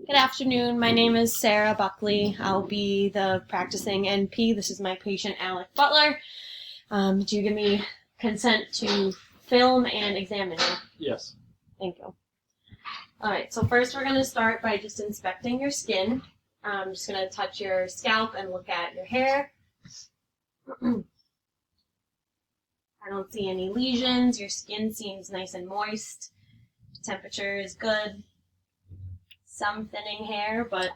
Good afternoon. My name is Sarah Buckley. I'll be the practicing NP. This is my patient, Alec Butler. Do you give me consent to film and examine you? Yes. Thank you. All right, so first we're going to start by just inspecting your skin. I'm just going to touch your scalp and look at your hair. I don't see any lesions. Your skin seems nice and moist. Temperature is good. Some thinning hair, but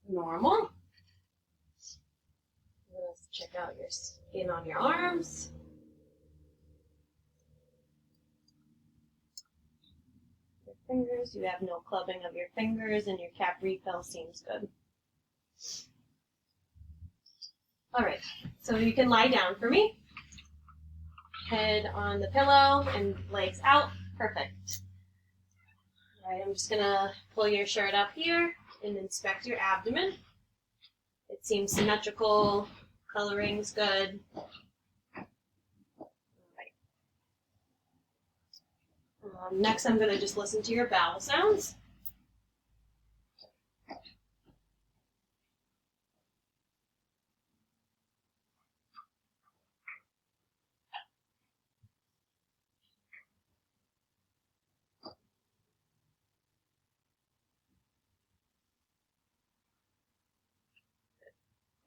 normal. Let's check out your skin on your arms. Your fingers, you have no clubbing of your fingers, and your cap refill seems good. All right, so you can lie down for me. Head on the pillow and legs out. Perfect. All right, I'm just gonna pull your shirt up here and inspect your abdomen. It seems symmetrical, coloring's good. All right. Next, I'm gonna just listen to your bowel sounds.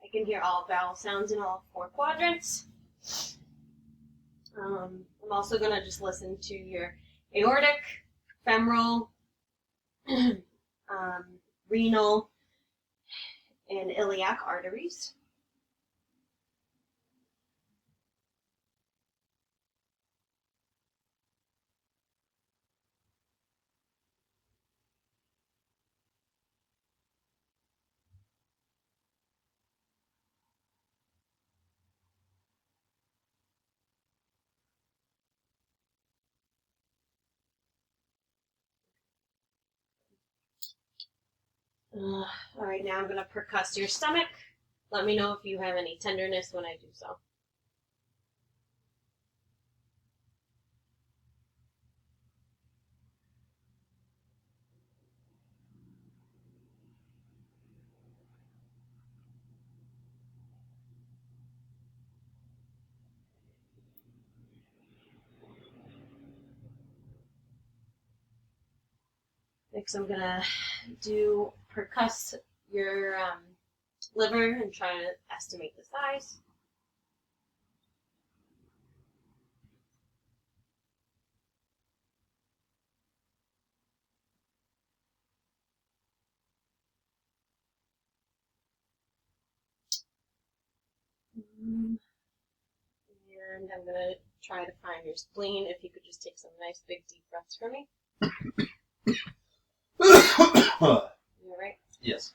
I can hear all bowel sounds in all 4 quadrants. I'm also going to just listen to your aortic, femoral, renal, and iliac arteries. All right, now I'm going to percuss your stomach. Let me know if you have any tenderness when I do so. Next, I'm going to percuss your liver and try to estimate the size. And I'm going to try to find your spleen. If you could just take some nice big deep breaths for me. You all right? Yes.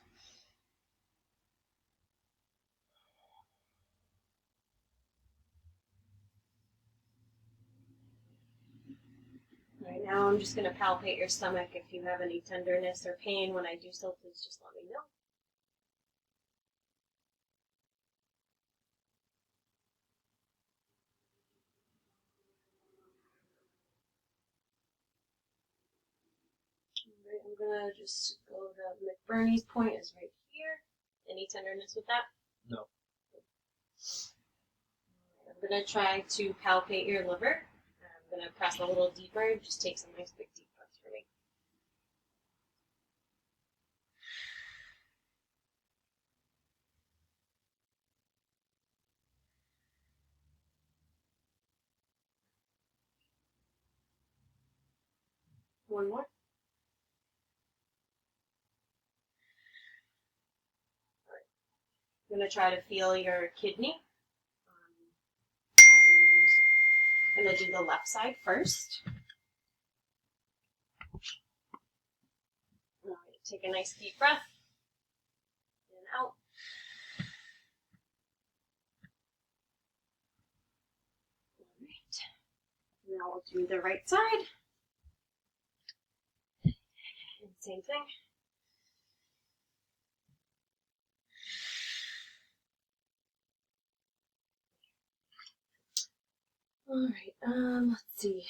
All right, now I'm just going to palpate your stomach. If you have any tenderness or pain when I do so, please just let me know. All right, I'm going to just go to McBurney's point is right here. Any tenderness with that? No. I'm going to try to palpate your liver. I'm going to press a little deeper. Just take some nice big deep breaths for me. One more. All right. I'm going to try to feel your kidney. I'm going to do the left side first. All right, take a nice deep breath. In and out. All right. Now we'll do the right side. And same thing. All right, let's see.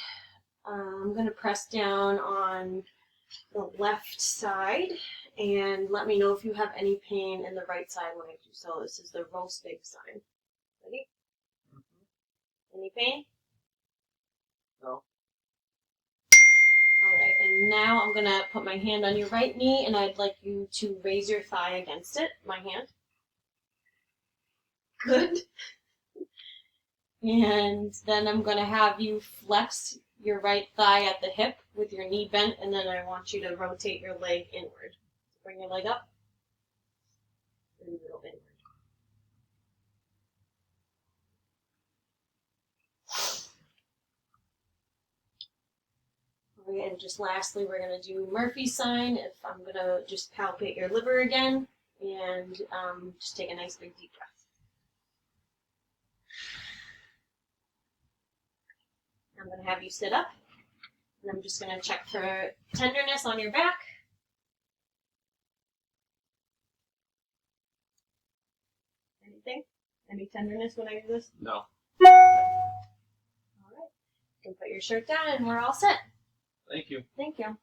I'm going to press down on the left side And let me know if you have any pain in the right side when I do so. This is the roast big sign. Ready? Any pain? No. Alright, and now I'm going to put my hand on your right knee, and I'd like you to raise your thigh against it, my hand. Good. And then I'm going to have you flex your right thigh at the hip with your knee bent, and then I want you to rotate your leg inward. Bring your leg up and go inward. And just lastly, we're going to do Murphy's sign. If I'm going to just palpate your liver again, and just take a nice big deep breath. I'm going to have you sit up, and I'm just going to check for tenderness on your back. Anything? Any tenderness when I do this? No. All right. You can put your shirt down, and we're all set. Thank you. Thank you.